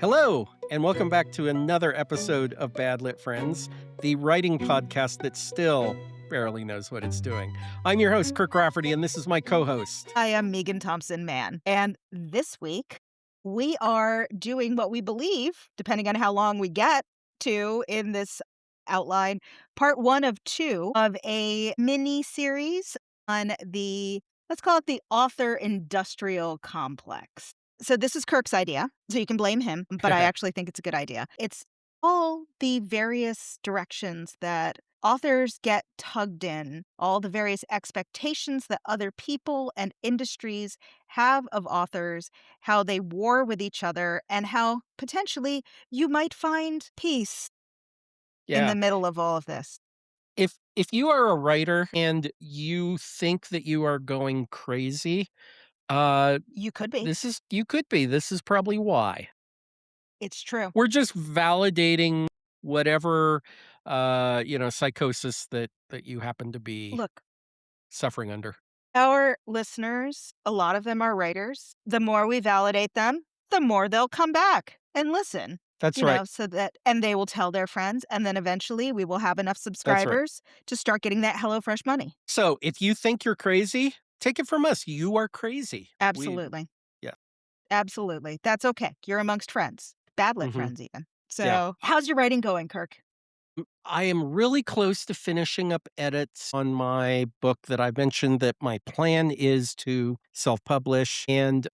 Hello, and welcome back to another episode of Bad Lit Friends, the writing podcast that still barely knows what it's doing. I'm your host, Kirk Rafferty, and this is my co-host. I am Meagan Thompson-Mann. And this week, we are doing what we believe, depending on how long we get to in this outline, part 1 of 2 of a mini series on let's call it the author industrial complex. So this is Kirk's idea, so you can blame him, but I actually think it's a good idea. It's all the various directions that authors get tugged in, all the various expectations that other people and industries have of authors, how they war with each other, and how potentially you might find peace in Yeah. the middle of all of this. If you are a writer and you think that you are going crazy, uh You could be. you could be. This is probably why. It's true. We're just validating whatever psychosis that you happen to be Look, suffering under. our listeners, a lot of them are writers. The more we validate them, the more they'll come back and listen. That's right. And they will tell their friends, and then eventually we will have enough That's right. subscribers to start getting that HelloFresh money. So, if you think you're crazy, take it from us. You are crazy. Absolutely. Yeah. Absolutely. That's okay. You're amongst friends, bad lit Mhm. friends even. Yeah. So, how's your writing going, Kirk? I am really close to finishing up edits on my book that I mentioned that my plan is to self-publish, and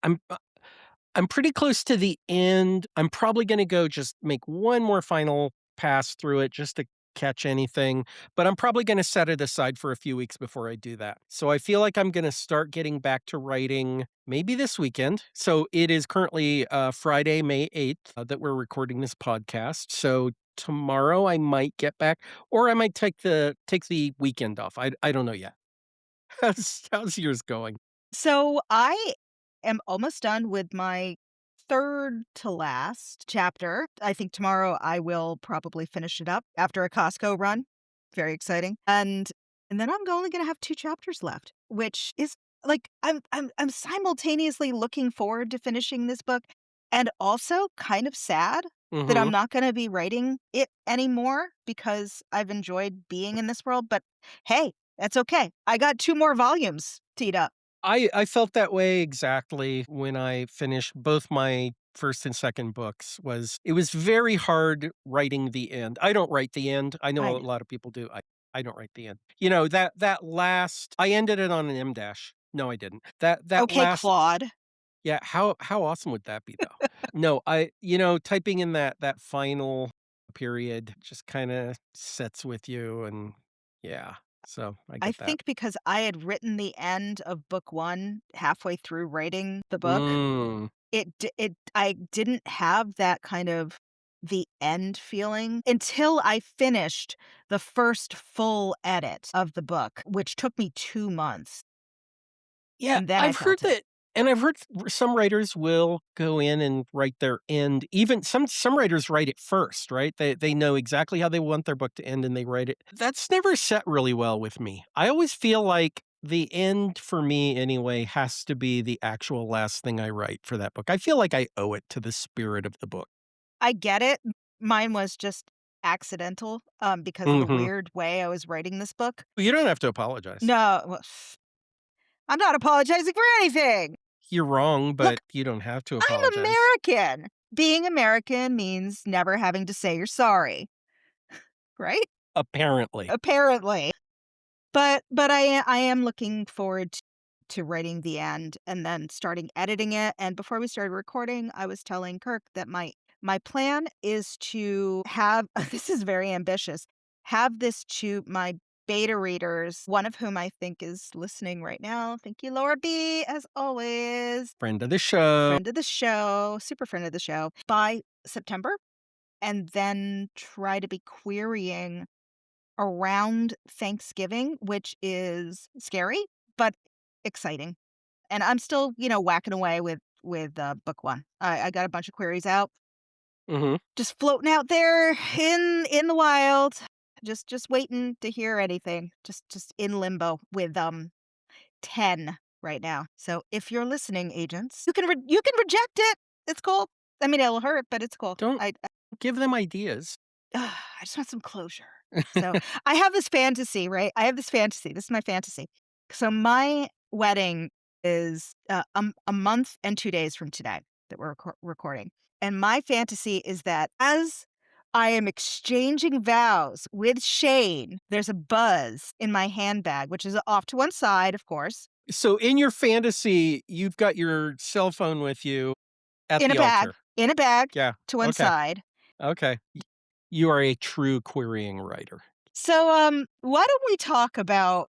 I'm pretty close to the end. I'm probably gonna go just make one more final pass through it just to catch anything, but I'm probably gonna set it aside for a few weeks before I do that. So I feel like I'm gonna start getting back to writing maybe this weekend. So it is currently, Friday, May 8th, that we're recording this podcast. So tomorrow I might get back, or I might take the weekend off. I don't know yet. How's yours going? So, I am almost done with my third to last chapter. I think tomorrow I will probably finish it up after a Costco run. Very exciting. And then I'm only going to have 2 chapters left, which is like I'm simultaneously looking forward to finishing this book and also kind of sad that I'm Mhm. not going to be writing it anymore because I've enjoyed being in this world, but hey, that's okay. I got 2 more volumes teed up. I felt that way exactly when I finished both my first and second books. It was very hard writing the end. I don't write the end. I know I a know. lot of people do. I don't write the end. You know, that last I ended it on an M dash. No, I didn't. That Okay, last Claude. yeah, how awesome would that be though? No, typing in that final period just kinda sets with you and yeah, so I I get that. think because I had written the end of book 1 halfway through writing the book, Mm. I didn't have that kind of the end feeling until I finished the first full edit of the book, which took me 2 months, Yeah, and then I felt it. I've heard some writers will go in and write their end. Even some writers write it first, right? They know exactly how they want their book to end and they write it. That's never set really well with me. I always feel like the end for me anyway has to be the actual last thing I write for that book. I feel like I owe it to the spirit of the book. I get it. Mine was just accidental, because of the Mhm. weird way I was writing this book. You don't have to apologize. No, well, I'm not apologizing for anything. You're wrong, Look, but you don't have to I'm apologize. American. Being American means never having to say you're sorry, right? Apparently. Apparently. But I am looking forward to writing the end and then starting editing it. And before we started recording, I was telling Kirk that my plan is to have this is very ambitious. Have this to my beta readers, one of whom I think is listening right now. Thank you, Laura B, as always. Friend of the show. Friend of the show, super friend of the show, by September, and then try to be querying around Thanksgiving, which is scary, but exciting. And I'm still, whacking away with book 1. I got a bunch of queries out, Mhm. just floating out there in the wild, just waiting to hear anything, just in limbo with 10 right now. So if you're listening, agents, you can reject it. It's cool. I mean, it'll hurt, but it's cool. Don't give them ideas. I just want some closure. So, I have this fantasy, right? I have this fantasy. This is my fantasy. So, my wedding is, a month and 2 days from today that we're recording, and my fantasy is that as I am exchanging vows with Shane, there's a buzz in my handbag, which is off to one side, of course, So in your fantasy, you've got your cell phone with you at the altar. in a bag Yeah. to one Okay. side. Okay. You are a true querying writer. So, why don't we talk about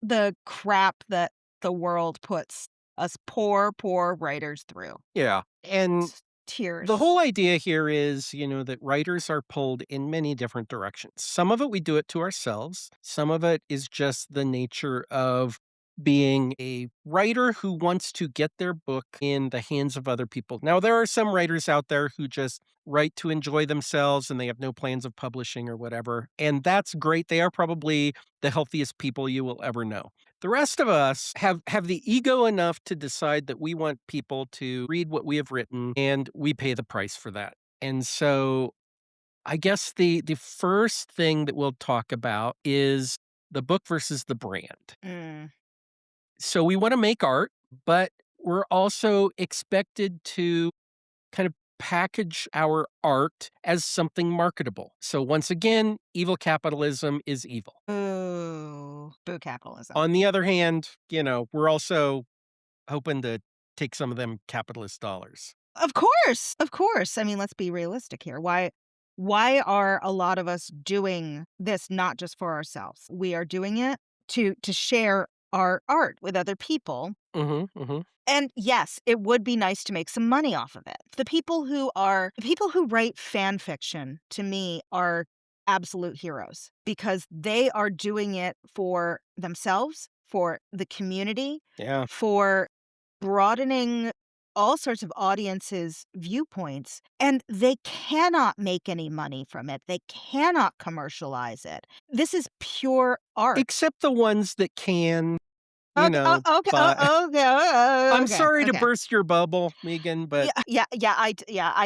the crap that the world puts us poor, poor writers through. Yeah. And the Tears. whole idea here is, that writers are pulled in many different directions. Some of it we do it to ourselves. Some of it is just the nature of being a writer who wants to get their book in the hands of other people. Now, there are some writers out there who just write to enjoy themselves and they have no plans of publishing or whatever. And that's great. They are probably the healthiest people you will ever know. The rest of us have the ego enough to decide that we want people to read what we have written, and we pay the price for that. And so I guess the first thing that we'll talk about is the book versus the brand. Mm. So we want to make art, but we're also expected to kind of package our art as something marketable. So once again, evil capitalism is evil. Boo. Boo capitalism. On the other hand, we're also hoping to take some of them capitalist dollars. Of course. Of course. I mean, let's be realistic here. Why are a lot of us doing this not just for ourselves? We are doing it to share our art with other people. Mhm, mhm. And yes, it would be nice to make some money off of it. The people who write fan fiction to me are absolute heroes because they are doing it for themselves, for the community, Yeah. for broadening all sorts of audiences' viewpoints, and they cannot make any money from it. They cannot commercialize it. This is pure art. Except the ones that can, Okay, okay, but I'm okay, sorry to okay. burst your bubble, Meagan, but Yeah, I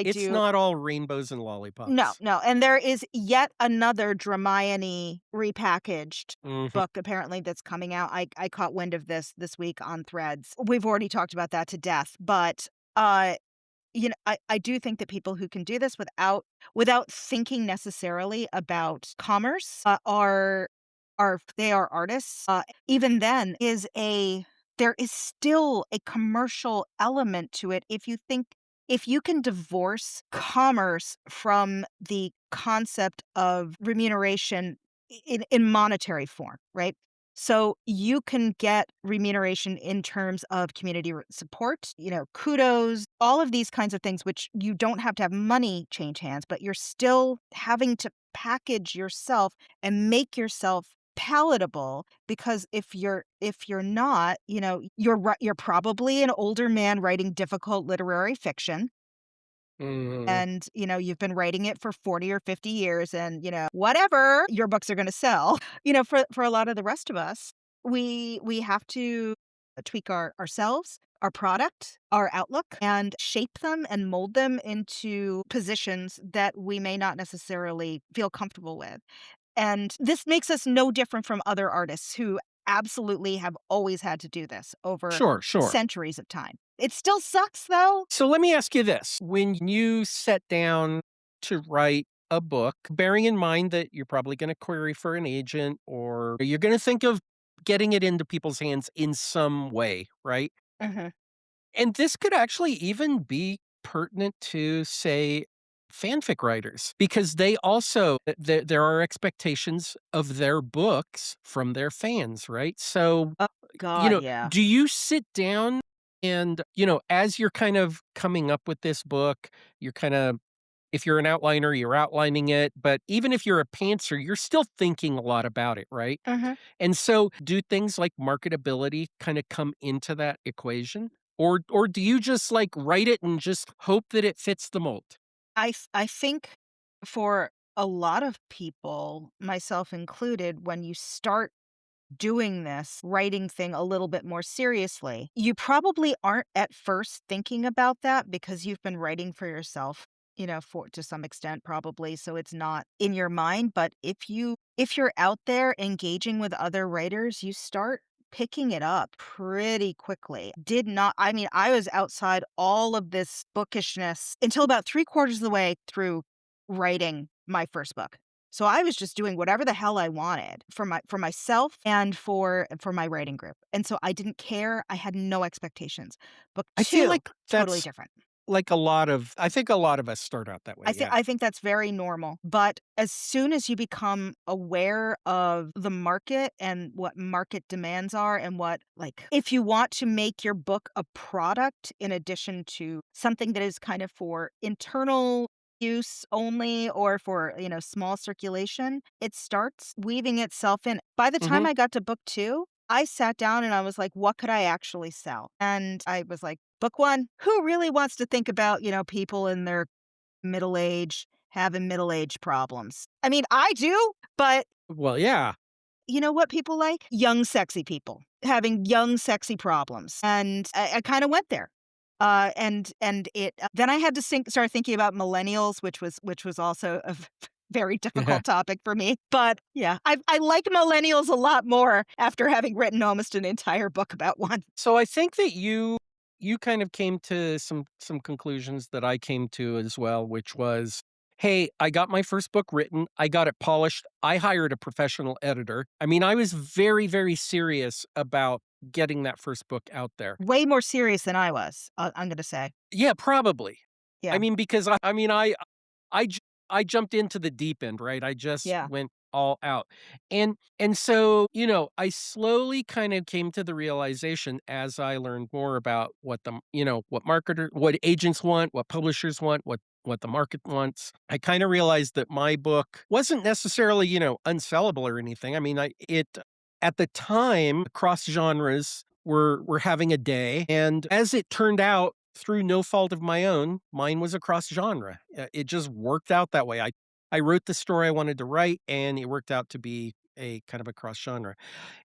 it's do. not all rainbows and No, lollipops. no, and there is yet another Dramione repackaged Mhm. book apparently that's coming out. I caught wind of this week on Threads. We've already talked about that to death, but, I do think that people who can do this without thinking necessarily about commerce, are they are artists. Even then there is still a commercial element to it if you can divorce commerce from the concept of remuneration in monetary form, right? So you can get remuneration in terms of community support, kudos, all of these kinds of things, which you don't have to have money change hands, but you're still having to package yourself and make yourself palatable because if you're not, you're probably an older man writing difficult literary fiction Mhm. and, you've been writing it for 40 or 50 years and, whatever your books are gonna sell. For a lot of the rest of us, we have to tweak ourselves, our product, our outlook, and shape them and mold them into positions that we may not necessarily feel comfortable with. And this makes us no different from other artists who absolutely have always had to do this over Sure, sure. centuries of time. It still sucks, though. So let me ask you this. When you set down to write a book, bearing in mind that you're probably going to query for an agent or you're going to think of getting it into people's hands in some way, right? Mhm. And this could actually even be pertinent to, say, fanfic writers, because they also, there are expectations of their books from their fans, right? So, Oh god, yeah. do you sit down and, as you're kind of coming up with this book, you're kind of, if you're an outliner, you're outlining it. But even if you're a pantser, you're still thinking a lot about it, right? Mhm. And so do things like marketability kinda come into that equation? Or do you just, like, write it and just hope that it fits the mold? I think for a lot of people, myself included, when you start doing this writing thing a little bit more seriously. You probably aren't at first thinking about that because you've been writing for yourself, for to some extent probably, so it's not in your mind, but if you're out there engaging with other writers, you start picking it up pretty quickly. Did not I mean, I was outside all of this bookishness until about 3/4 of the way through writing my first book. So I was just doing whatever the hell I wanted for myself and for my writing group. And so I didn't care. I had no expectations. Book I feel 2, like totally that's different. like I think a lot of us start out that way, yeah. I think that's very normal. But as soon as you become aware of the market and what market demands are and what like if you want to make your book a product in addition to something that is kind of for internal use only or for, small circulation, it starts weaving itself in. By the time Mhm. I got to book 2, I sat down and I was like, what could I actually sell? And I was like, book 1, who really wants to think about, people in their middle age, having middle age problems. I mean, I do, but Well, yeah. you know what people like? Young, sexy people having young, sexy problems. And I kind of went there. And it then I had to start thinking about millennials, which was also a very difficult topic for me. But yeah, I like millennials a lot more after having written almost an entire book about one. So I think that you kind of came to some conclusions that I came to as well, which was, hey, I got my first book written, I got it polished, I hired a professional editor. I mean, I was very, very serious about getting that first book out there. Way more serious than I was. I'm gonna say, Yeah, probably. I yeah, mean, because I mean, I j I jumped into the deep end, right? I just yeah. went all out. And so, I slowly kind of came to the realization as I learned more about what agents want, what publishers want, what the market wants. I kind of realized that my book wasn't necessarily, unsellable or anything. I mean, I it at the time, cross genres were having a day, and as it turned out, through no fault of my own, mine was a cross genre. It just worked out that way. I wrote the story I wanted to write, and it worked out to be a kind of a cross genre.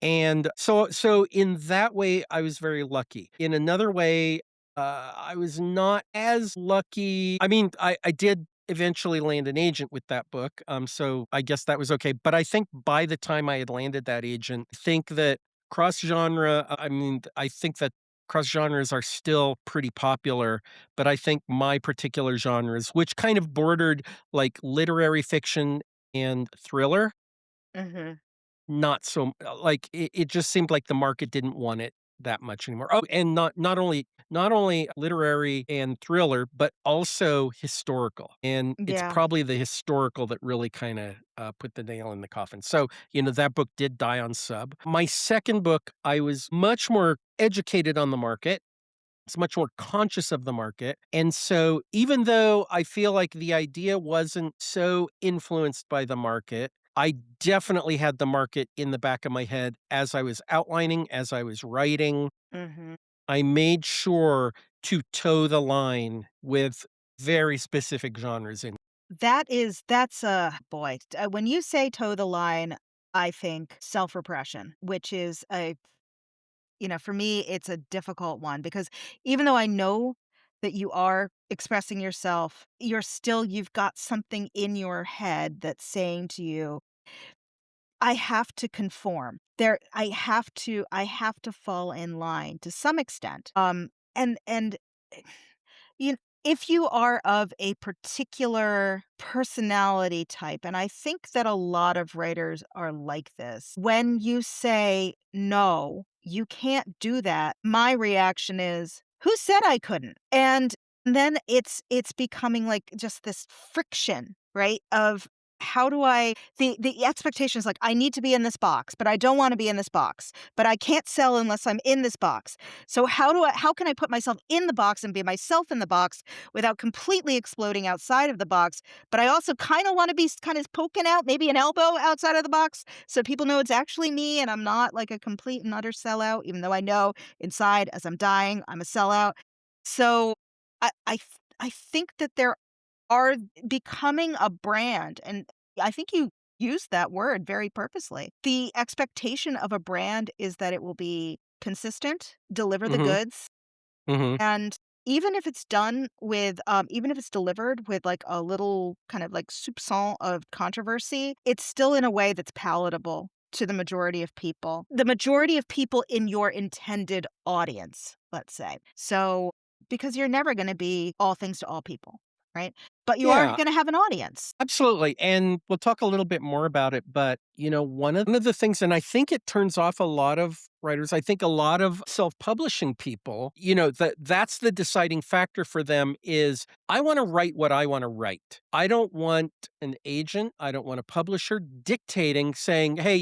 And so in that way, I was very lucky. In another way, I was not as lucky. I mean, I did eventually land an agent with that book, so I guess that was okay. But I think by the time I had landed that agent, I think that cross genre. I mean, I think that cross genres are still pretty popular, but I think my particular genres, which kind of bordered like literary fiction and thriller, Mhm. not so like, it just seemed like the market didn't want it that much anymore. Oh, and not only literary and thriller, but also historical, and it's Yeah. probably the historical that really kinda, put the nail in the coffin. So, that book did die on sub. My second book, I was much more educated on the market. It's much more conscious of the market. And so even though I feel like the idea wasn't so influenced by the market, I definitely had the market in the back of my head as I was outlining, as I was writing. Mhm. I made sure to toe the line with very specific genres in. That's a boy, when you say toe the line, I think self-repression, which is for me, it's a difficult one because even though I know that you are expressing yourself, you've got something in your head that's saying to you, I have to conform. I have to fall in line to some extent. And you if you are of a particular personality type, and I think that a lot of writers are like this, when you say, "No, you can't do that," my reaction is, "Who said I couldn't?" And then it's becoming like just this friction, right, of how do I the expectation is like, "I need to be in this box, but I don't wanna be in this box, but I can't sell unless I'm in this box." So how can I put myself in the box and be myself in the box without completely exploding outside of the box? But I also kinda wanna be kind of poking out, maybe an elbow outside of the box so people know it's actually me and I'm not like a complete and utter sellout, even though I know inside as I'm dying, I'm a sellout. So I think that there are becoming a brand, and I think you used that word very purposely. The expectation of a brand is that it will be consistent, deliver the Mhm. goods, Mhm. and even if it's delivered with like a little kind of like soupçon of controversy, it's still in a way that's palatable to the majority of people. The majority of people in your intended audience, let's say. So, because you're never going to be all things to all people, right? But you are Yeah. going to have an audience. Absolutely, and we'll talk a little bit more about it, but, one of the things and I think it turns off a lot of writers, I think a lot of self-publishing people, that's the deciding factor for them is, "I wanna write what I wanna write." I don't want an agent, I don't want a publisher dictating, saying, "Hey,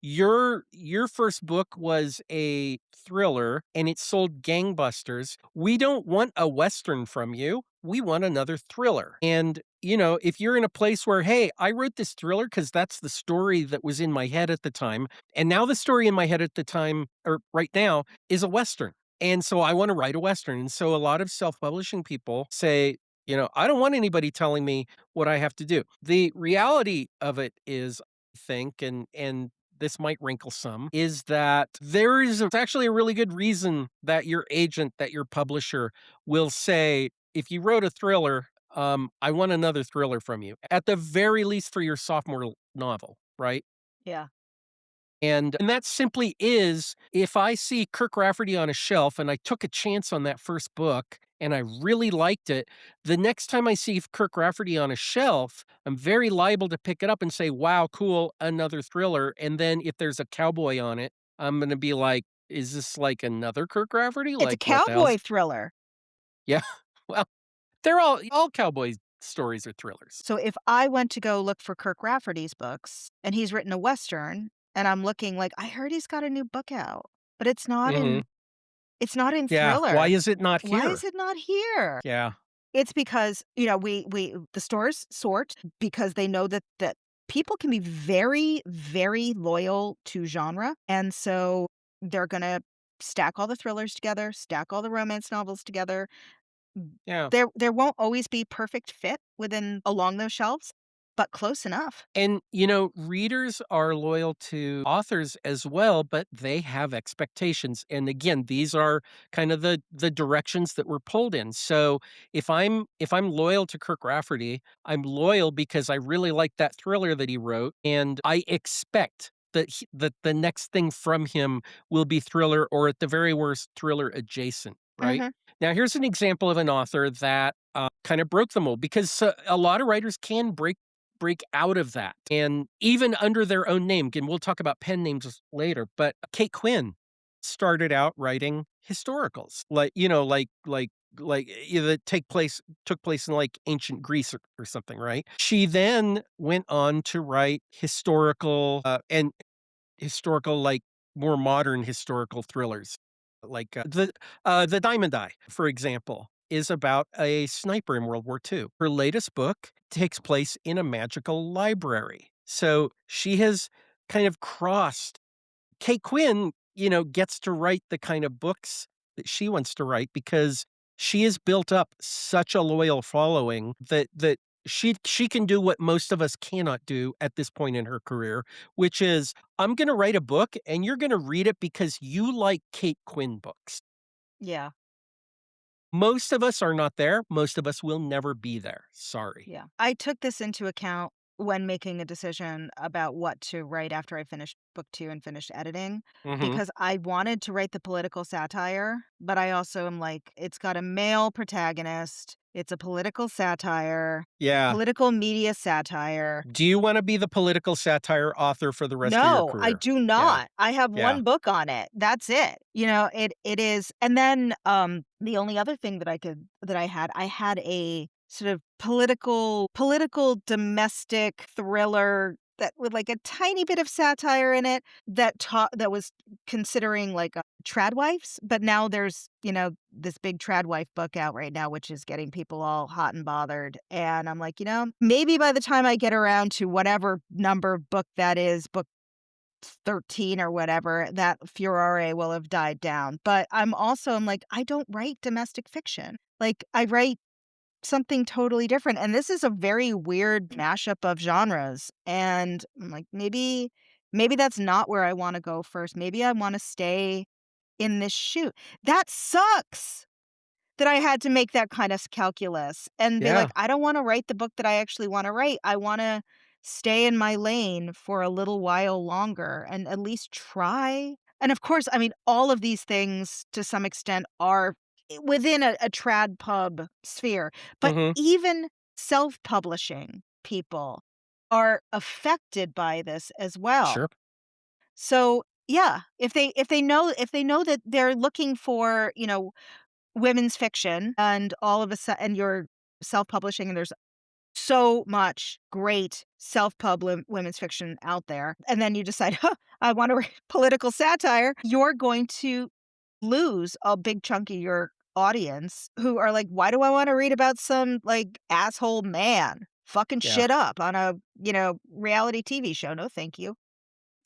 your first book was a thriller and it sold gangbusters. We don't want a Western from you, we want another thriller." And if you're in a place where, hey, I wrote this thriller because that's the story that was in my head at the time. And now the story in my head at the time, or right now, is a Western. And so I want to write a Western. And so a lot of self publishing people say, I don't want anybody telling me what I have to do. The reality of it is, I think, and this might wrinkle some, is that there is actually a really good reason that your agent, that your publisher will say, if you wrote a thriller, I want another thriller from you, at the very least for your sophomore novel, right? Yeah. And that simply is if I see Kirk Rafferty on a shelf and I took a chance on that first book and I really liked it, the next time I see Kirk Rafferty on a shelf, I'm very liable to pick it up and say, "Wow, cool, another thriller." And then if there's a cowboy on it, I'm gonna be like, "Is this like another Kirk Rafferty? It's a Like what the hell's" cowboy thriller. Yeah. Well, they're all cowboy stories are thrillers. So if I went to go look for Kirk Rafferty's books and he's written a Western and I'm looking like, I heard he's got a new book out, but Mhm. it's not in Yeah, why thriller. is it not Why is here? it not here? Yeah, It's because, we the stores sort because they know that people can be very, very loyal to genre, and so they're gonna stack all the thrillers together, stack all the romance novels together. yeah. There won't always be perfect fit within along those shelves, but close enough. And, readers are loyal to authors as well, but they have expectations. And again, these are kind of the directions that we're pulled in. So if I'm loyal to Kirk Rafferty, I'm loyal because I really like that thriller that he wrote, and I expect that the next thing from him will be thriller or at the very worst thriller adjacent, right? Mhm, Now, here's an example of an author that kind of broke the mold because a lot of writers can break out of that. And even under their own name, and we'll talk about pen names later, but Kate Quinn started out writing historicals, that took place in like ancient Greece or something, right? She then went on to write and historical, like, more modern historical thrillers, like, The Diamond Eye, for example, is about a sniper in World War II. Her latest book takes place in a magical library. So, she has kind of crossed Kate Quinn, gets to write the kind of books that she wants to write because she has built up such a loyal following that she can do what most of us cannot do at this point in her career, which is, "I'm gonna write a book and you're gonna read it because you like Kate Quinn books." yeah. Most of us are not there. Most of us will never be there. Sorry. Yeah. I took this into account when making a decision about what to write after I finished book 2 and finished editing, Mhm. because I wanted to write the political satire, but I also am like, it's got a male protagonist, it's a political satire, Yeah. political media satire. Do you wanna be the political satire author for the rest of your No, I career? do Yeah. not. I have Yeah. 1 book on it. That's it. It is and then, the only other thing that I had a sort of political domestic thriller that with, like, a tiny bit of satire in it that was considering, like, trad wives, but now there's, this big trad wife book out right now, which is getting people all hot and bothered, and I'm like, maybe by the time I get around to whatever number book that is, book 13 or whatever, that furore will have died down. But I'm like, I don't write domestic fiction. Like, I write something totally different. And this is a very weird mashup of genres. And I'm like, maybe that's not where I want to go first. Maybe I want to stay in this shoot. That sucks that I had to make that kind of calculus and be like, Yeah. I don't want to write the book that I actually want to write. I want to stay in my lane for a little while longer and at least try. And of course, I mean, all of these things to some extent are within a trad pub sphere, but Mhm. even self publishing people are affected by this as well. Sure. So yeah, if they know that they're looking for, women's fiction and all of a sudden and you're self-publishing and there's so much great self-pub women's fiction out there, and then you decide, "Huh, I wanna read political satire," you're going to lose a big chunk of your audience who are like, "Why do I wanna read about some, like, asshole man fucking Yeah. shit up on a, reality TV show? No, thank you."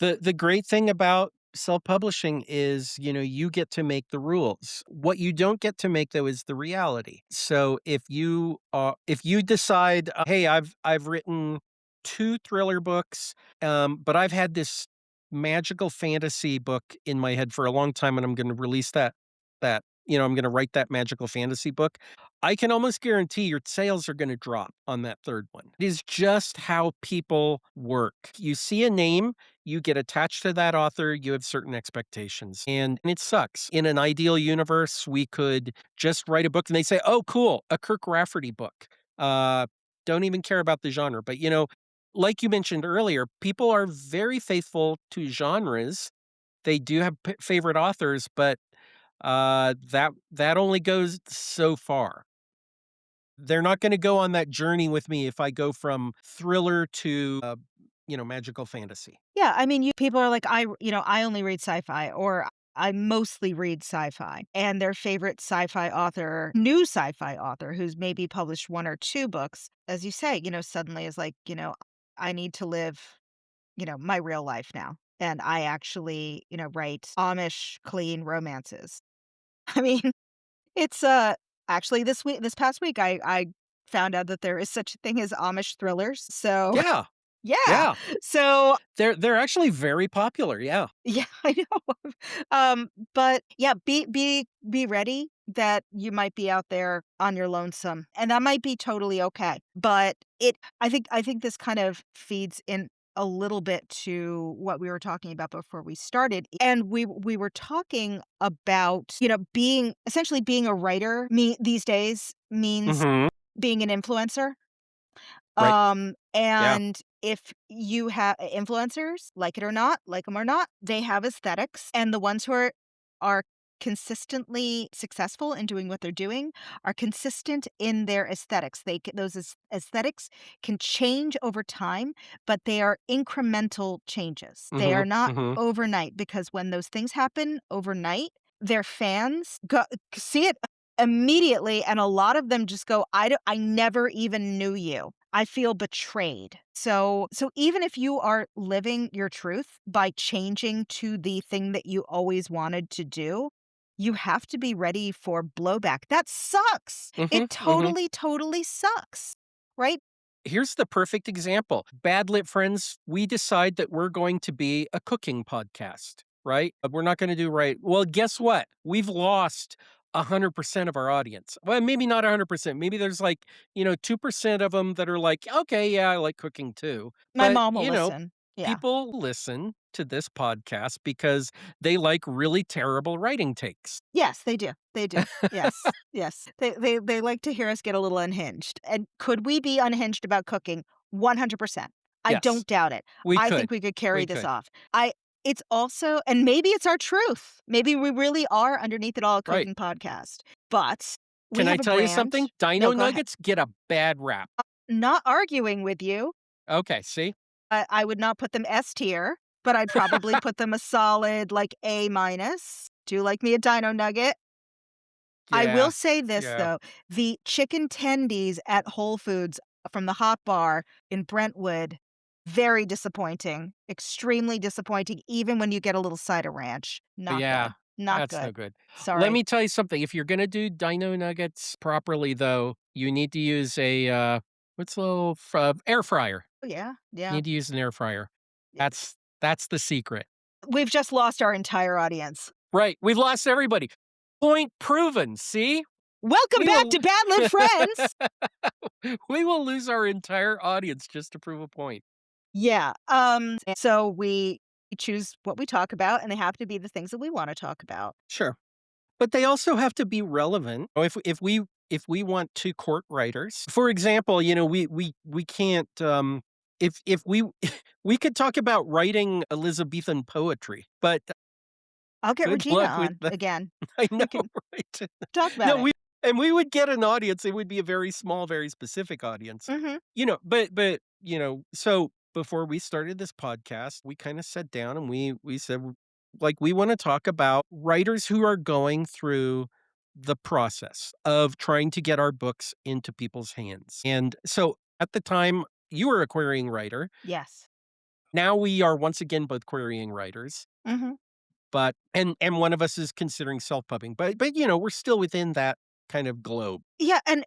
The great thing about self-publishing is, you get to make the rules. What you don't get to make, though, is the reality. So if you decide, "Hey, I've written 2 thriller books, but I've had this magical fantasy book in my head for a long time, and I'm gonna release I'm gonna write that magical fantasy book." I can almost guarantee your sales are gonna drop on that 3rd one. It is just how people work. You see a name, you get attached to that author, you have certain expectations, and it sucks. In an ideal universe, we could just write a book and they say, "Oh, cool, a Kirk Rafferty book." Uh, don't even care about the genre, but, like you mentioned earlier, people are very faithful to genres. They do have favorite authors, but, that only goes so far. They're not gonna go on that journey with me if I go from thriller to, magical fantasy. Yeah, I mean, you people are like, I only read sci-fi," or "I mostly read sci-fi," and their favorite sci-fi author, new sci-fi author who's maybe published 1 or 2 books, as you say, suddenly is like, "I need to live, my real life now, and I actually, write Amish clean romances." I mean, it's, actually this past week, I found out that there is such a thing as Amish thrillers, so Yeah, yeah. yeah. So They're actually very popular, yeah. yeah, I know. But yeah, be ready that you might be out there on your lonesome, and that might be totally okay. But I think this kind of feeds in a little bit to what we were talking about before we started. And we were talking about, being a writer these days means Mhm. being an influencer. Right. Yeah. And if you have influencers, like it or not, like them or not, they have aesthetics, and the ones who are consistently successful in doing what they're doing are consistent in their aesthetics. Those aesthetics can change over time, but they are incremental changes. They are Mhm, not mhm. overnight because when those things happen overnight, their fans see it immediately, and a lot of them just go, I never even knew you. I feel betrayed." So even if you are living your truth by changing to the thing that you always wanted to do, you have to be ready for blowback. That sucks. Mhm, It mhm. totally, totally sucks, right? Here's the perfect example. Bad Lit Friends, we decide that we're going to be a cooking podcast, right? We're not gonna do right well, guess what? We've lost 100% of our audience. Well, maybe not 100%. Maybe there's, 2% of them that are like, "Okay, yeah, I like cooking too." My But, mom will listen. Yeah. people listen to this podcast because they like really terrible writing takes. Yes, they do. They do. Yes. Yes. They like to hear us get a little unhinged. And could we be unhinged about cooking? 100%. I Yes, don't doubt it. we I think could. we could carry We this could. off. I It's also, and maybe it's our truth. Maybe we really are underneath it all a Right. cooking podcast. But we Can I have a tell you something? brand. No, Dino go ahead. nuggets get a bad rap. Not arguing with you. Okay, see? I would not put them S tier, but I'd probably put them a solid like A minus. Do like me a dino nugget. I will Yeah, say this yeah. though, the chicken tendies at Whole Foods from the Hot Bar in Brentwood, very disappointing, extremely disappointing, even when you get a little side of ranch. Not Yeah, good. Not That's no good. good. Let Sorry. me tell you something, if you're gonna do dino nuggets properly, though, you need to use a, what's a little air fryer. Oh, yeah, You yeah. need to use an air fryer. That's the secret. We've just lost our entire audience. Right, we've lost everybody. Point proven, see? Welcome We back will to Bad Lit Friends. we will lose our entire audience just to prove a point. Yeah, so we choose what we talk about, and they have to be the things that we wanna talk about. Sure. But they also have to be relevant. If we want to court writers, for example, we can't, if we we could talk about writing Elizabethan poetry, but I'll get good Regina luck with on that. again. I know, We can right? talk about No, it. we would get an audience, it would be a very small, very specific audience. Mhm. So before we started this podcast, we kinda sat down and we said, like, we wanna talk about writers who are going through the process of trying to get our books into people's hands. And so at the time, you were a querying writer. Yes. Now we are once again both querying writers, Mhm. but and one of us is considering self-pubbing, but we're still within that kind of globe. Yeah, and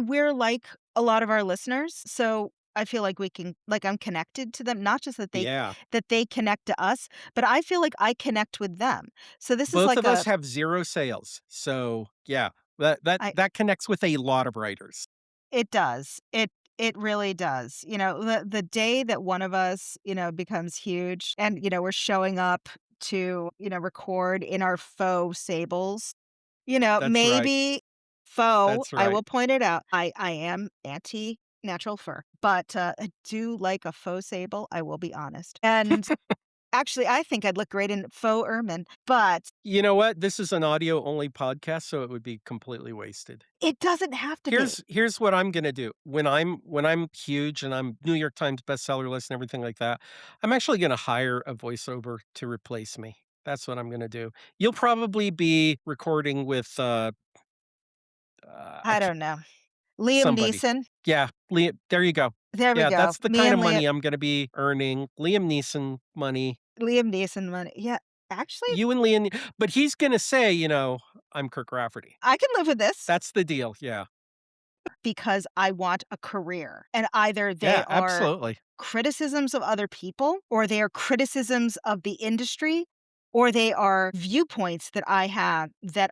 we're like a lot of our listeners, so I feel like we can like, I'm connected to them, not just Yeah. that they connect to us, but I feel like I connect with them. So this is Both like of us a have 0 sales, so, yeah, that connects with a lot of writers. it does. It really does. The day that one of us, becomes huge and, we're showing up to, record in our faux sables, That's right, maybe faux, that's I right. will point it out. I am anti natural fur, but I do like a faux sable, I will be honest. And actually, I think I'd look great in faux ermine, but You know what? This is an audio-only podcast, so it would be completely wasted. it doesn't have to be. Here's what I'm gonna do. When I'm huge and I'm New York Times bestseller list and everything like that, I'm actually gonna hire a voiceover to replace me. That's what I'm gonna do. You'll probably be recording with, I I ca don't know. Liam somebody. Neeson. Yeah, there you go. There we Yeah, go. that's the Me kind of and Liam money I'm gonna be earning. Liam Neeson money. Liam Neeson money. Yeah, actually, You and Liam but he's gonna say, "I'm Kirk Rafferty." I can live with this That's the deal, yeah. because I want a career, and either they Yeah, are absolutely. criticisms of other people, or they are criticisms of the industry, or they are viewpoints that I have that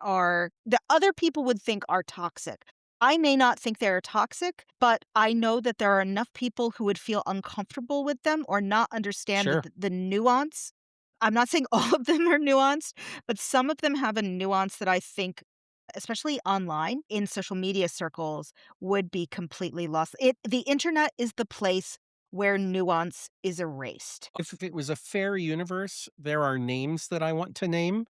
other people would think are toxic. I may not think they're toxic, but I know that there are enough people who would feel uncomfortable with them or not understand Sure. the nuance. I'm not saying all of them are nuanced, but some of them have a nuance that I think, especially online in social media circles, would be completely lost. The internet is the place where nuance is erased. If it was a fair universe, there are names that I want to name.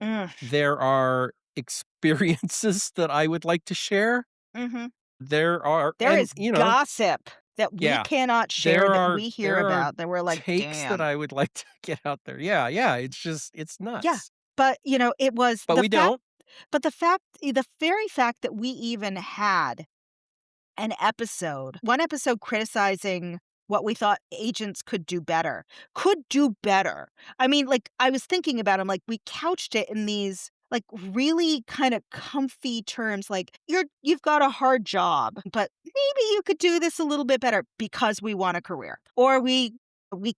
Mm, There are experiences that I would like to share. mhm. There are There and, is gossip that we yeah, cannot share there that are we hear there are about that we're like, takes that "Damn." I would like to get out there. Yeah, yeah, it's Yeah, nuts. but, it was But we don't. the very fact that we even had one episode criticizing what we thought agents could do better. I mean, like, I was thinking about 'em, like, we couched it in these, like, really kinda comfy terms, like, "You've got a hard job, but maybe you could do this a little bit better because we want a career." Or we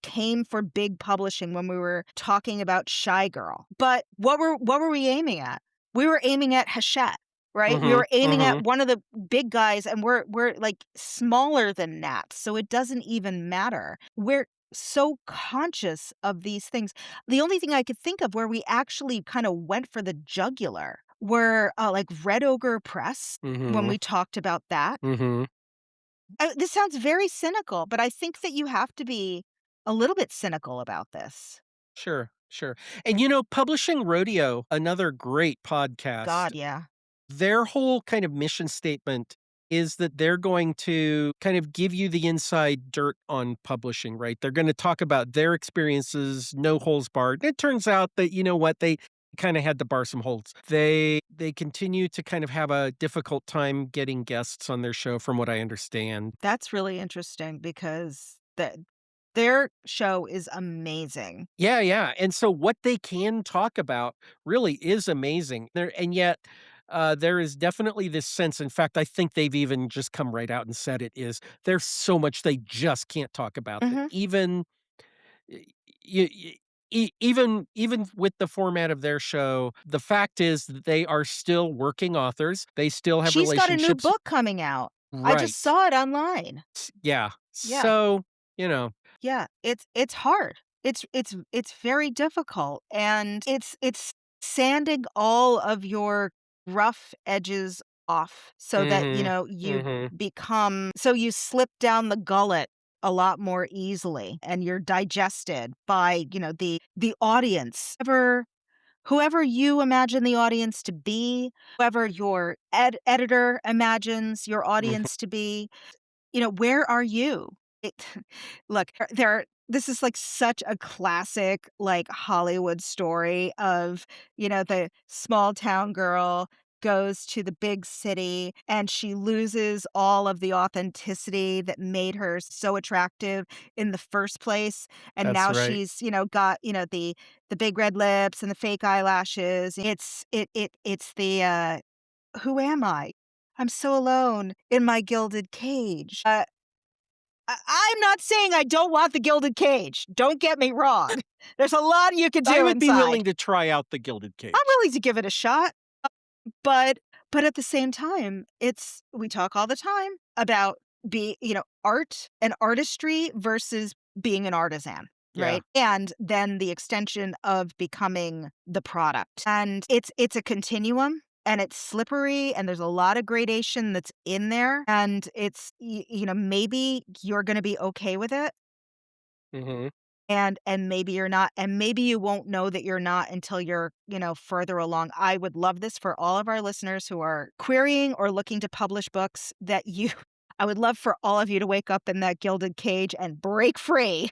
came for big publishing when we were talking about Shy Girl. But what were we aiming at? We were aiming at Hachette. Right? We Mhm, were aiming at mhm. one of the big guys, and we're, like, smaller than that, so it doesn't even matter. We're so conscious of these things. The only thing I could think of where we actually kinda went for the jugular were, like, Red Ogre Press, when Mhm, we talked about that. mhm. This sounds very cynical, but I think that you have to be a little bit cynical about this. Sure, sure. And, Publishing Rodeo, another great podcast, God, yeah. their whole kind of mission statement is that they're going to kind of give you the inside dirt on publishing, right? They're gonna talk about their experiences, no holes barred. It turns out that, you know what, they kinda had to bar some holes. They continue to kind of have a difficult time getting guests on their show from what I understand. That's really interesting because Their show is amazing. Yeah, yeah, and so what they can talk about really is amazing. There and yet, there is definitely this sense, in fact, I think they've even just come right out and said it, is there's so much they just can't talk about that Mhm. even y y even with the format of their show, the fact is that they are still working authors, they still have She's got a new relationships. book coming out. I just Right. saw it online. Yeah. Yeah. So, you know. Yeah, it's hard. It's very difficult, and it's sanding all of your rough edges off so that, Mhm. you Mhm. become so you slip down the gullet a lot more easily, and you're digested by, the audience. Whoever you imagine the audience to be, whoever your editor imagines your Mhm. audience to be, where are you? It look, there this is, like, such a classic, like, Hollywood story of, the small town girl goes to the big city, and she loses all of the authenticity that made her so attractive in the first place, and That's now right. she's, got, the big red lips and the fake eyelashes. It's the, "Who am I? I'm so alone in my gilded cage." I'm not saying I don't want the gilded cage. Don't get me wrong. There's a lot you could I do would be inside. willing to try out the gilded I'm cage. willing to give it a shot, but at the same time, it's we talk all the time about art and artistry versus being an artisan, Yeah. right? And then the extension of becoming the product. And it's a continuum, and it's slippery, and there's a lot of gradation that's in there, and maybe you're going to be okay with it, Mhm. and maybe you're not, and maybe you won't know that you're not until you're, further along. I would love this for all of our listeners who are querying or looking to publish books that you I would love for all of you to wake up in that gilded cage and break free.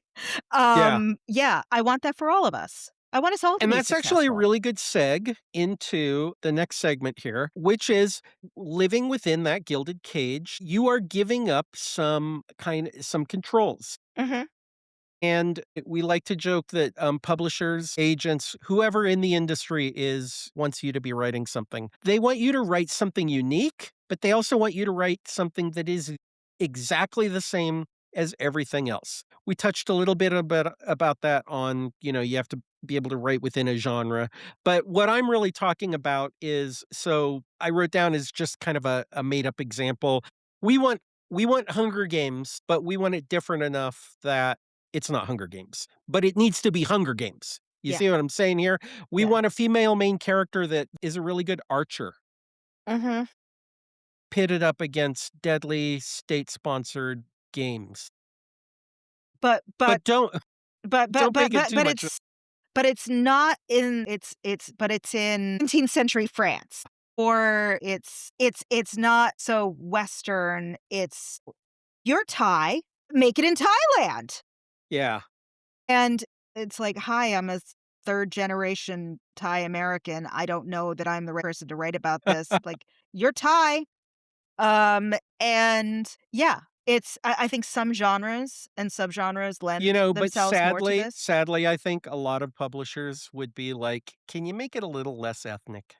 Yeah. Yeah, I want that for all of us. I want us all to And be that's actually a successful. really good seg into the next segment here, which is living within that gilded cage. You are giving up some controls. Mhm. And we like to joke that, publishers, agents, whoever in the industry is wants you to be writing something. They want you to write something unique, but they also want you to write something that is exactly the same as everything else. We touched a little bit about that on, you have to be able to write within a genre. But what I'm really talking about is, so I wrote down as just kind of a made up example. We want we want Hunger Games, but we want it different enough that it's not Hunger Games, but it needs to be Hunger Games. You Yeah, see what I'm saying here? We yeah. want a female main character that is a really good archer, Mhm. pitted up against deadly state-sponsored games. But but But don't but but don't but make it but too but much. it's not in it's in 17th century France, or it's not so Western. It's you're Thai, make it in Thailand. Yeah. And it's like, "Hi, I'm a third generation Thai American. I don't know that I'm the right person to write about this." Like, "You're Thai." And yeah, I think some genres and subgenres lend But themselves more to this. sadly, I think a lot of publishers would be like, "Can you make it a little less ethnic?"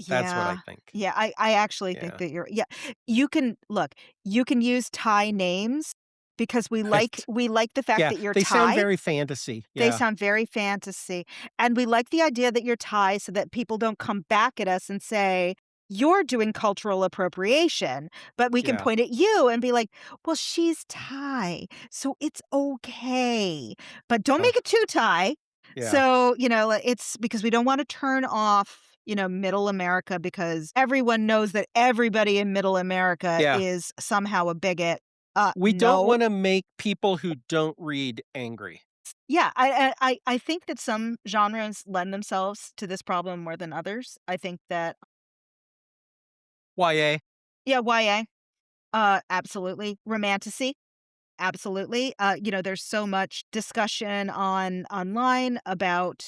That's what I Yeah. think. Yeah, I actually think Yeah. that yeah, you can look, you can use Thai names because Right. we like the fact Yeah, that you're they sound Thai. very fantasy. They Yeah. sound very fantasy, and we like the idea that you're Thai so that people don't come back at us and say, "You're doing cultural appropriation," but we can Yeah. point at you and be like, "Well, she's Thai, so it's okay, but don't Uh, make it too Thai." yeah. So, it's because we don't wanna turn off, Middle America, because everyone knows that everybody in Middle America Yeah. is somehow a bigot. We don't No. wanna make people who don't read angry. Yeah, I think that some genres lend themselves to this problem more than others. I think that YA. yeah, YA, absolutely. Romantasy, absolutely. There's so much discussion online about,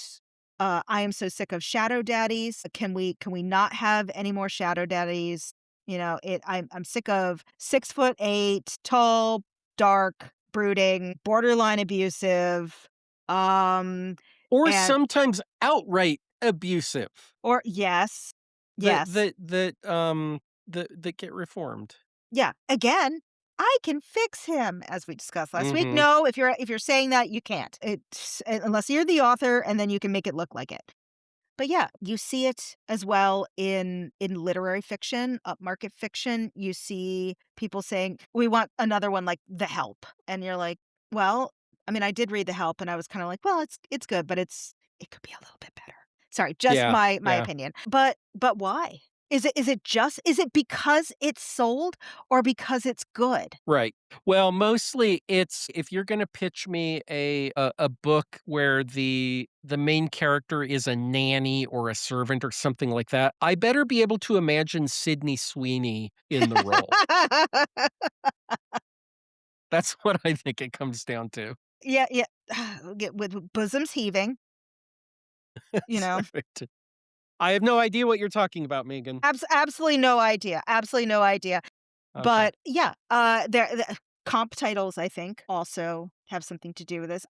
I am so sick of shadow daddies. Can we not have any more shadow daddies? I'm sick of 6'8", tall, dark brooding, borderline abusive, um, Or and sometimes outright abusive or yes, that yes, that that, um, that get reformed. yeah. Again, I can fix him, as we discussed last week. Mhm. No, if you're saying that, you can't. It's unless you're the author, and then you can make it look like it. But yeah, you see it as well in literary fiction, upmarket fiction. You see people saying, "We want another one like The Help." And you're like, "Well, I mean, I did read The Help and I was kind of like, well, it's good, but it could be a little bit better." Sorry, just Yeah, my yeah. opinion. But why? Is it because it's sold or because it's good? Right. Well, mostly it's if you're gonna pitch me a book where the main character is a nanny or a servant or something like that, I better be able to imagine Sydney Sweeney in the role. That's what I think it comes down to. Yeah, yeah. Get with bosoms heaving, you That's know. right. I have no idea what you're talking about, Megan. Absolutely no idea, absolutely no idea. Okay. But yeah, the comp titles, I think, also have something to do with this.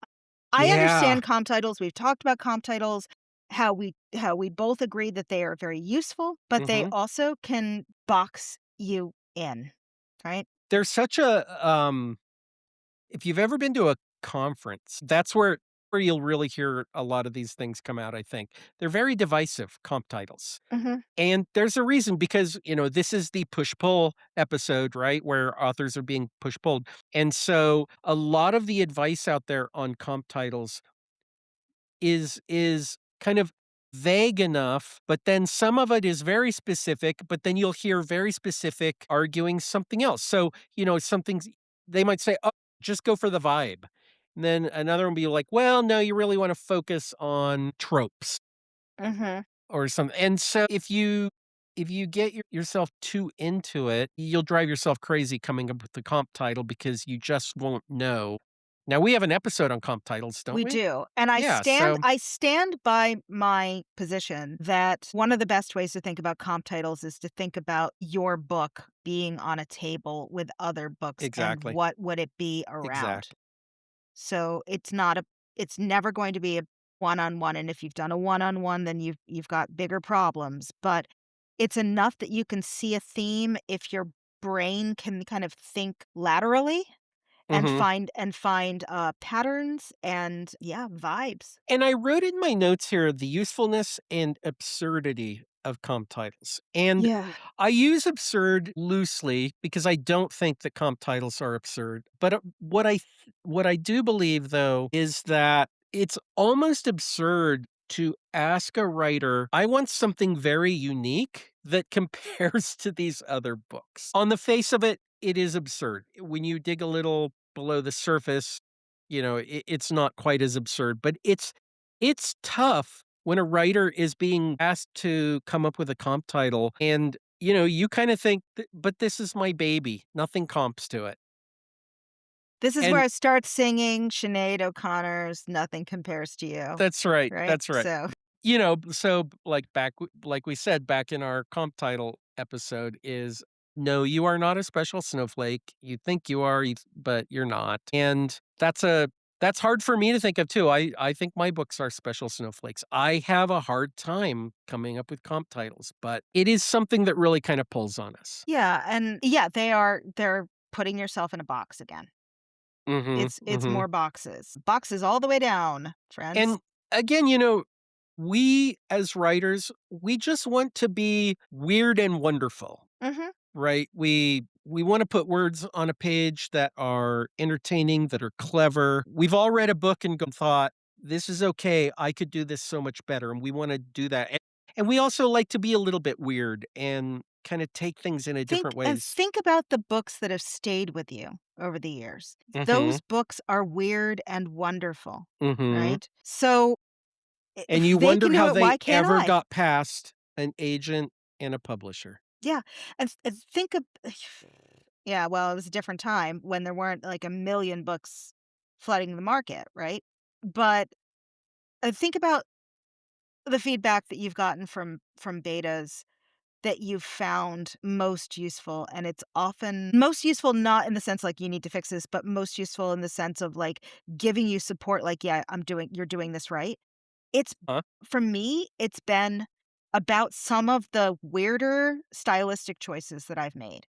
I Yeah. understand comp titles, we've talked about comp titles, how we both agree that they are very useful, but they Mhm. also can box you in, right? There's such if you've ever been to a conference, that's where you'll really hear a lot of these things come out, I think. They're very divisive, comp titles. Mhm, And there's a reason because, this is the push-pull episode, right, where authors are being push-pulled. And so a lot of the advice out there on comp titles is kind of vague enough, but then some of it is very specific, but then you'll hear very specific arguing something else. So, something's they might say, "Oh, just go for the vibe." And then another one will be like, "Well, no, you really want to focus on tropes mhm. or something." And so if you get yourself too into it, you'll drive yourself crazy coming up with the comp title because you just won't know. Now we have an episode on comp titles, don't We we? do, and Yeah, so I stand by my position that one of the best ways to think about comp titles is to think about your book being on a table with other books and exactly. what would it be around. Exactly. So it's never going to be a one-on-one, and if you've done a one-on-one, then you've got bigger problems, but it's enough that you can see a theme if your brain can kind of think laterally and Mhm. find, patterns and, yeah, vibes. And I wrote in my notes here the usefulness and absurdity of comp titles. And Yeah. I use absurd loosely because I don't think that comp titles are absurd. But what I do believe though is that it's almost absurd to ask a writer, I want something very unique that compares to these other books. On the face of it, it is absurd. When you dig a little below the surface, it's not quite as absurd, but it's tough when a writer is being asked to come up with a comp title and, you kinda think, But this is my baby, nothing comps to it." This is where And I start singing Sinead O'Connor's "Nothing Compares to You," that's right, right? that's right. So So, like we said back in our comp title episode is, "No, you are not a special snowflake. You think you are, but you're not." And that's hard for me to think of too. I think my books are special snowflakes. I have a hard time coming up with comp titles, but it is something that really kinda pulls on us. yeah, and yeah, they're putting yourself in a box again. Mhm, It's mhm. more boxes. Boxes all the way down, friends. And again, we as writers, we just want to be weird and wonderful. Mhm. Right? We wanna put words on a page that are entertaining, that are clever. We've all read a book and thought, "This is okay, I could do this so much better," and we wanna do that, and we also like to be a little bit weird and kinda take things in a different ways. Think about the books that have stayed with you over the years. Mhm, Those books are weird and wonderful, mhm, right? So, and if you they wonder can do how it, they why can't ever I? got past an agent and a publisher. Yeah, and think of yeah, well, it was a different time when there weren't, like, a million books flooding the market, right? But, think about the feedback that you've gotten from betas that you've found most useful? And it's often most useful not in the sense like you need to fix this, but most useful in the sense of like giving you support, like, yeah, you're doing this right. It's Huh? for me, it's been about some of the weirder stylistic choices that I've made.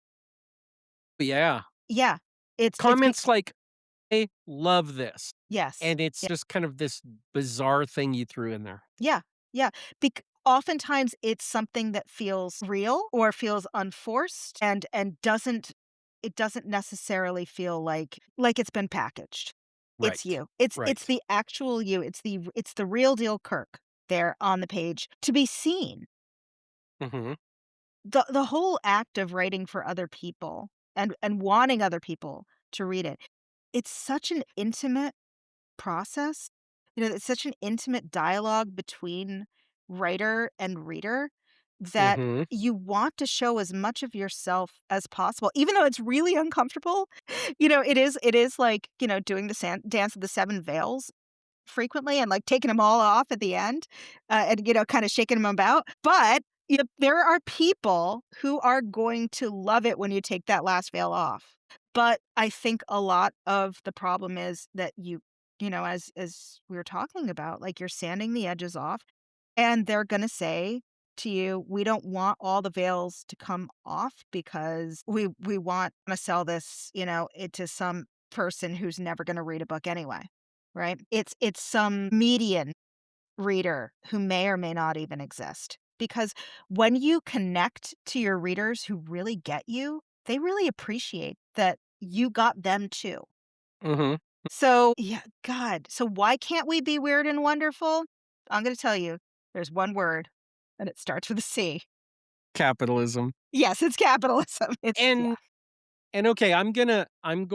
Yeah. Yeah. It's been Comments like, "I love this," yes. and it's Yeah. just kind of this bizarre thing you threw in there. Yeah. Yeah. Oftentimes it's something that feels real or feels unforced and doesn't necessarily feel like it's been packaged. It's Right. you. It's Right. the actual you. It's the real deal Kirk there on the page to be seen. Mhm. The whole act of writing for other people and wanting other people to read it, it's such an intimate process. It's such an intimate dialogue between writer and reader that Mhm. you want to show as much of yourself as possible, even though it's really uncomfortable. It is like, doing the dance of the seven veils frequently and, like, taking them all off at the end, and, kinda shaking them about, but, there are people who are going to love it when you take that last veil off. But I think a lot of the problem is that as we were talking about, like, you're sanding the edges off, and they're gonna say to you, "We don't want all the veils to come off because we want to sell this, it to some person who's never gonna read a book anyway." Right? It's some median reader who may or may not even exist. Because when you connect to your readers who really get you, they really appreciate that you got them too. Mhm. So, yeah, God. So why can't we be weird and wonderful? I'm gonna tell you, there's one word, and it starts with a C. Capitalism. Yes, it's capitalism. It's yeah. And okay, I'm going to, I'm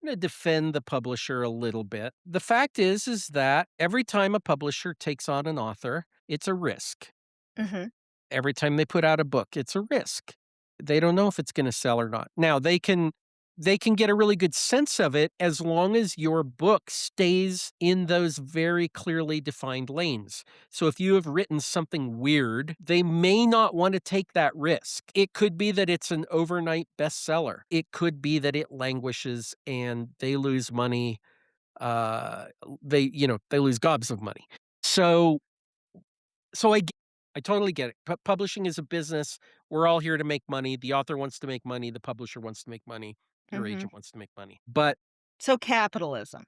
gonna defend the publisher a little bit. The fact is that every time a publisher takes on an author, it's a risk. Mhm. Every time they put out a book, it's a risk. They don't know if it's gonna sell or not. Now, they can get a really good sense of it as long as your book stays in those very clearly defined lanes. So if you have written something weird, they may not want to take that risk. It could be that it's an overnight bestseller. It could be that it languishes and they lose money. They lose gobs of money. So I totally get it. Publishing is a business. We're all here to make money. The author wants to make money. The publisher wants to make money. Your Mhm. agent wants to make money. But So capitalism.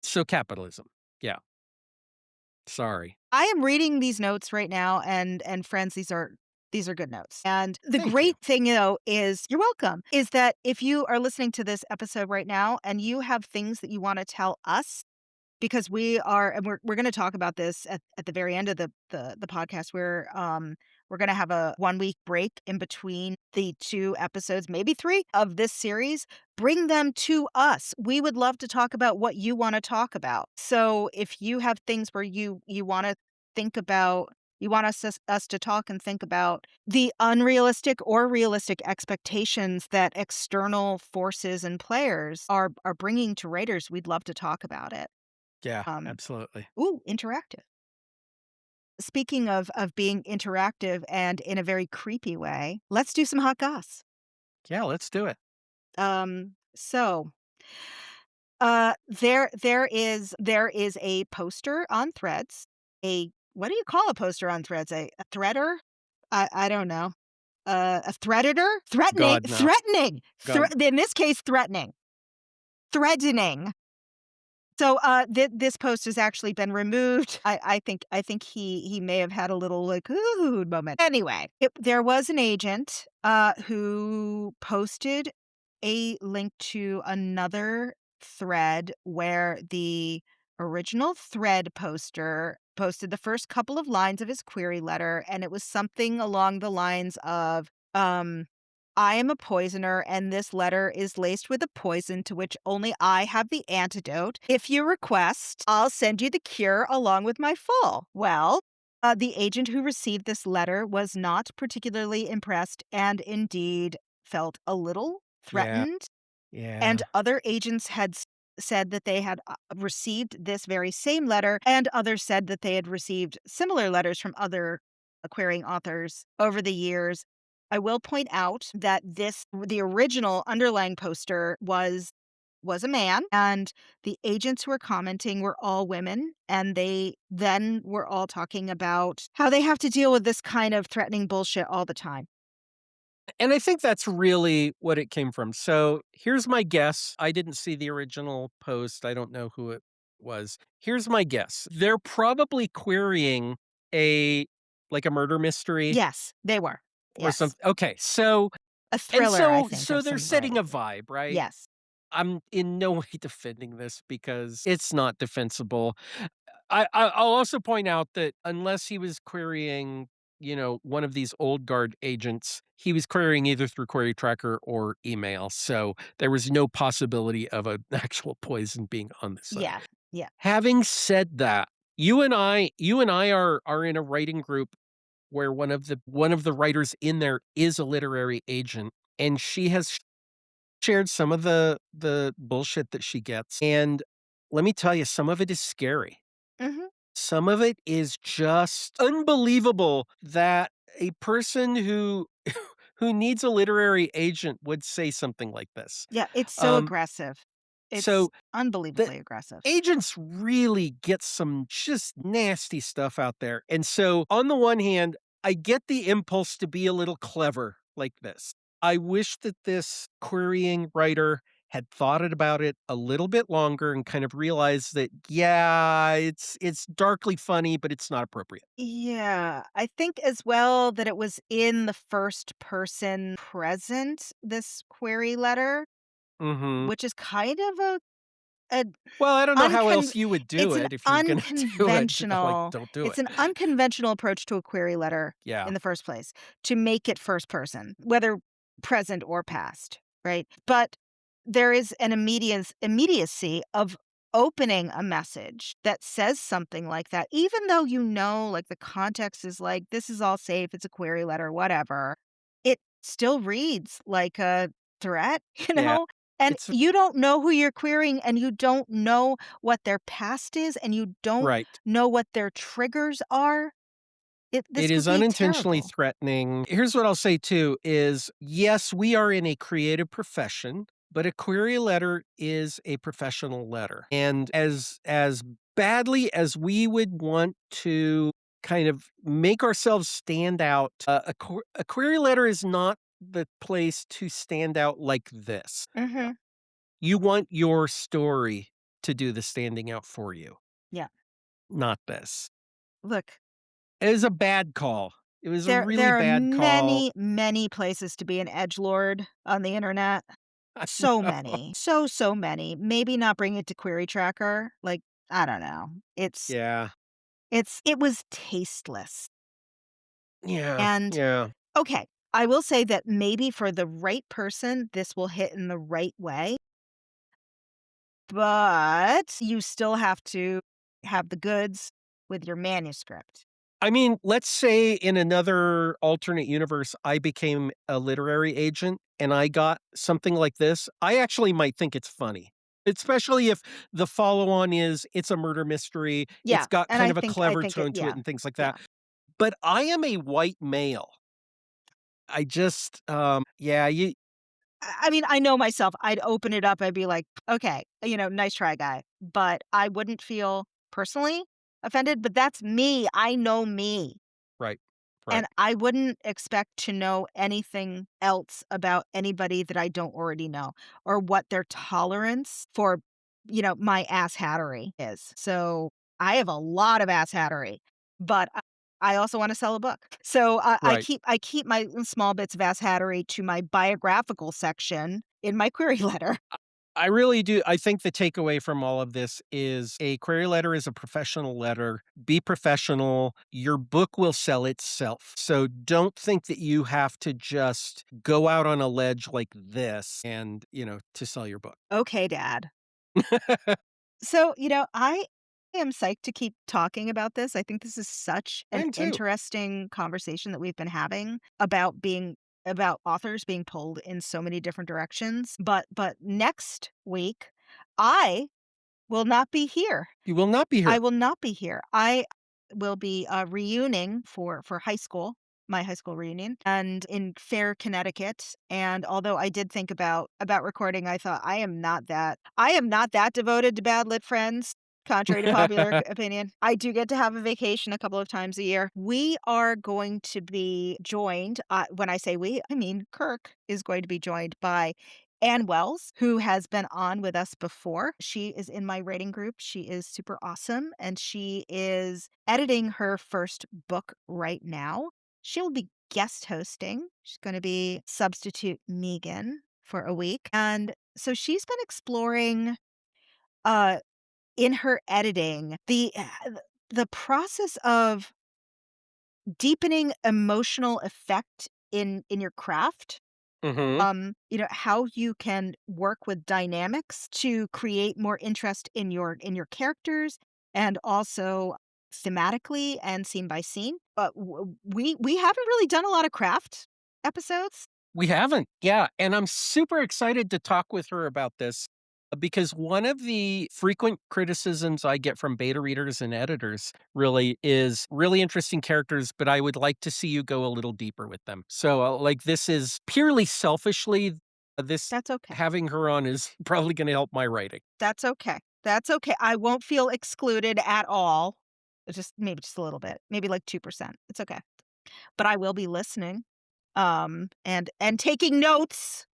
so capitalism. Yeah. Sorry. I am reading these notes right now and friends, these are good notes. And the Thank you. great thing, is you're welcome, is that if you are listening to this episode right now and you have things that you want to tell us because we're gonna talk about this at the very end of the podcast. We're gonna have a one-week break in between the 2 episodes, maybe 3 of this series. Bring them to us. We would love to talk about what you wanna talk about. So, if you have things where you wanna think about you want us to talk and think about the unrealistic or realistic expectations that external forces and players are bringing to writers, we'd love to talk about it. Yeah, Um, absolutely. interactive. Speaking of being interactive and in a very creepy way, let's do some hot goss. Yeah, let's do it. So, there is a poster on Threads. What do you call a poster on Threads? A threader? I don't know. A threaditor? God, no. Threatening. God. In this case, threatening. Threatening. So, this post has actually been removed. I think he may have had a little, like, "Ooh," moment. Anyway, there was an agent, who posted a link to another thread where the original thread poster posted the first couple of lines of his query letter, and it was something along the lines of, I am a poisoner, and this letter is laced with a poison to which only I have the antidote. If you request, I'll send you the cure along with my full. Well, the agent who received this letter was not particularly impressed and indeed felt a little Yeah. threatened. And Yeah. other agents had said that they had received this very same letter, and others said that they had received similar letters from other querying authors over the years. I will point out that the original underlying poster was a man, and the agents who were commenting were all women, and they then were all talking about how they have to deal with this kind of threatening bullshit all the time. And I think that's really what it came from. So here's my guess. I didn't see the original post. I don't know who it was. Here's my guess. They're probably querying a like a murder mystery Yes, they were. or Yes. something. Okay. So A and thriller, I so think, so of they're some setting a variety. vibe, right? Yes. I'm in no way defending this because it's not defensible. I'll also point out that unless he was querying, one of these old guard agents, he was querying either through Query Tracker or email, so there was no possibility of an actual poison being on the site. Yeah. Yeah. Having said that, you and I are in a writing group where one of the writers in there is a literary agent, and she has shared some of the bullshit that she gets, and let me tell you, some of it is scary. Mhm. Some of it is just unbelievable that a person who who needs a literary agent would say something like this. Yeah, it's so Um, aggressive. It's so the unbelievably aggressive. agents really get some just nasty stuff out there. And so, on the one hand, I get the impulse to be a little clever like this. I wish that this querying writer had thought about it a little bit longer and kind of realized that, yeah, it's darkly funny, but it's not appropriate. Yeah, I think as well that it was in the first person present, this query letter, Mhm. which is kind of a Well, I don't know how uncon else you would do it's an it if you're gonna do it. Like, unconventional don't do it's it. an unconventional approach to a query letter Yeah. in the first place, to make it first person, whether present or past, right? But there is an immediacy of opening a message that says something like that, even though like, the context is like, "This is all safe, it's a query letter, whatever." It still reads like a threat, you Yeah. know? And It's you don't know who you're querying, and you don't know what their past is, and you don't right. know what their triggers are. This It could is be unintentionally terrible. threatening. Here's what I'll say too is, yes, we are in a creative profession, but a query letter is a professional letter. And as badly as we would want to kind of make ourselves stand out, a query letter is not the place to stand out like this. Mhm. You want your story to do the standing out for you, Yeah. not this. Look, It was a bad call. It was a really there are bad call. many, many places to be an edgelord on the internet. I So know. many. So, so many. Maybe not bring it to Query Tracker. Like, I don't know. Yeah. It was tasteless. Yeah, And yeah. okay, I will say that maybe for the right person, this will hit in the right way, but you still have to have the goods with your manuscript. I mean, let's say in another alternate universe, I became a literary agent and I got something like this. I actually might think it's funny, especially if the follow on is it's a murder mystery. It's Yeah, got and kind I of a think I clever think it tone to it yeah, and things like that. yeah. But I am a white male. I just, yeah, I mean, I know myself, I'd open it up, I'd be like, "Okay, nice try, guy." But I wouldn't feel personally offended, but that's me, I know me. right, And right, I wouldn't expect to know anything else about anybody that I don't already know, or what their tolerance for, my ass hattery is. So, I have a lot of ass hattery, but I also wanna sell a book. So, right. I keep my small bits of ass hattery to my biographical section in my query letter. I really do. I think the takeaway from all of this is a query letter is a professional letter. Be professional. Your book will sell itself. So don't think that you have to just go out on a ledge like this and, to sell your book. "Okay, dad." So, I am psyched to keep talking about this. I think this is such I an am too. interesting conversation that we've been having about authors being pulled in so many different directions. But next week, I will not be here. You will not be I here. will not be here. will be reuniting for high school, my high school reunion, and in Fair, Connecticut. And although I did think about recording, I thought I am not that devoted to bad lit friends. Contrary to popular opinion, I do get to have a vacation a couple of times a year. We are going to be joined. When I say we, I mean Kirk is going to be joined by Ann Wells, who has been on with us before. She is in my writing group. She is super awesome, and she is editing her first book right now. She'll be guest hosting. She's going to be substitute Meagan for a week. And so she's been exploring uh in her editing the process of deepening emotional effect in your craft. Mhm. How you can work with dynamics to create more interest in your characters, and also thematically and scene by scene. But we haven't really done a lot of craft episodes. We haven't. Yeah, and I'm super excited to talk with her about this because one of the frequent criticisms I get from beta readers and editors really is really interesting characters, but I would like to see you go a little deeper with them. So, like, this is purely selfishly, this That's okay. having her on is probably going to help my writing. That's okay. That's okay. I won't feel excluded at all. Just a little bit, maybe like 2%. It's okay. But I will be listening, and taking notes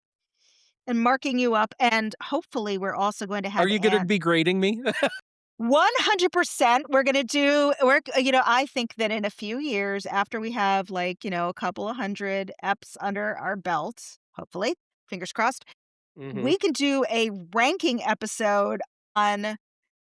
and marking you up, and hopefully we're also going to Are have you going to be grading me? 100%. I think that in a few years after we have, like, a couple of hundred eps under our belts, hopefully, fingers crossed, Mhm. we can do a ranking episode on,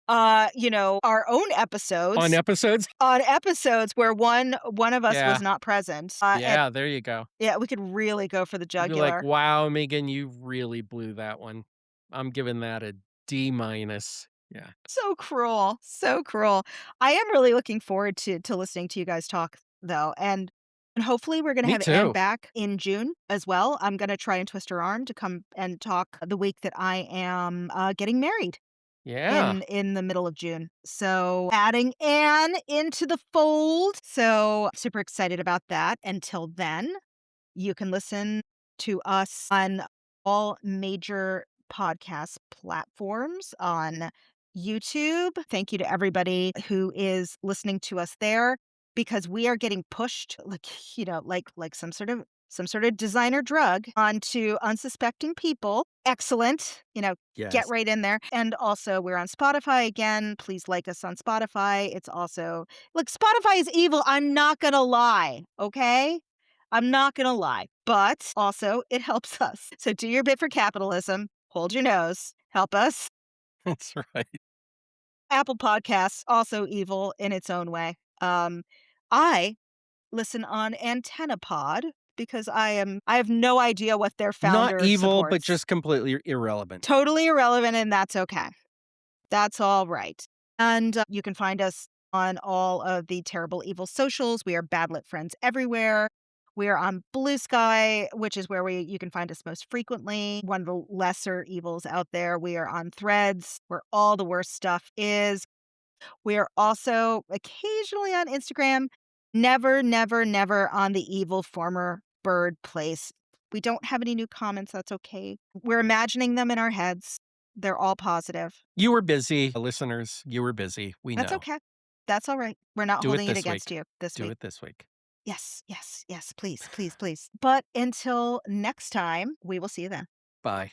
our own On episodes, episodes? where one of us was Yeah. not present. And Yeah, there you go. yeah, we could really go for the You'd be like, jugular. "Wow, Megan, you really blew that one." I'm giving that a D minus. Yeah. So cruel, so cruel. I am really looking forward to listening to you guys talk, though, and hopefully we're gonna Me have Anne too. back in June as well. I'm gonna try and twist her arm to come and talk the week that I am, getting married Yeah. in the middle of June. So, adding Anne into the fold. So, super excited about that. Until then, you can listen to us on all major podcast platforms, on YouTube. Thank you to everybody who is listening to us there, because we are getting pushed like some sort of designer drug onto unsuspecting people. Excellent. Get Yes. right in there. And also we're on Spotify again. Please like us on Spotify. It's also, look, Spotify is evil. I'm not gonna lie. Okay? I'm not gonna lie, but also it helps us. So do your bit for capitalism. Hold your nose. Help us. That's right. Apple Podcasts, also evil in its own way. I listen on Antenna Pod because I have no idea what their Not founder evil, but supports. just completely irrelevant. Totally irrelevant, and that's okay. That's all right. And you can find us on all of the terrible evil socials. We are Badlit Friends everywhere. We are on Blue Sky, which is where you can find us most frequently. One of the lesser evils out there. We are on Threads, where all the worst stuff is. We are also occasionally on Instagram. Never, never, never on the evil former bird place. We don't have any new comments. That's okay. We're imagining them in our heads. They're all positive. You were busy, listeners. You were busy. We That's know. okay. That's all right. We're not Do it holding it this against week. you this Do week. it this week. Yes, yes, yes. Please, please, please. But until next time, we will see you then. Bye.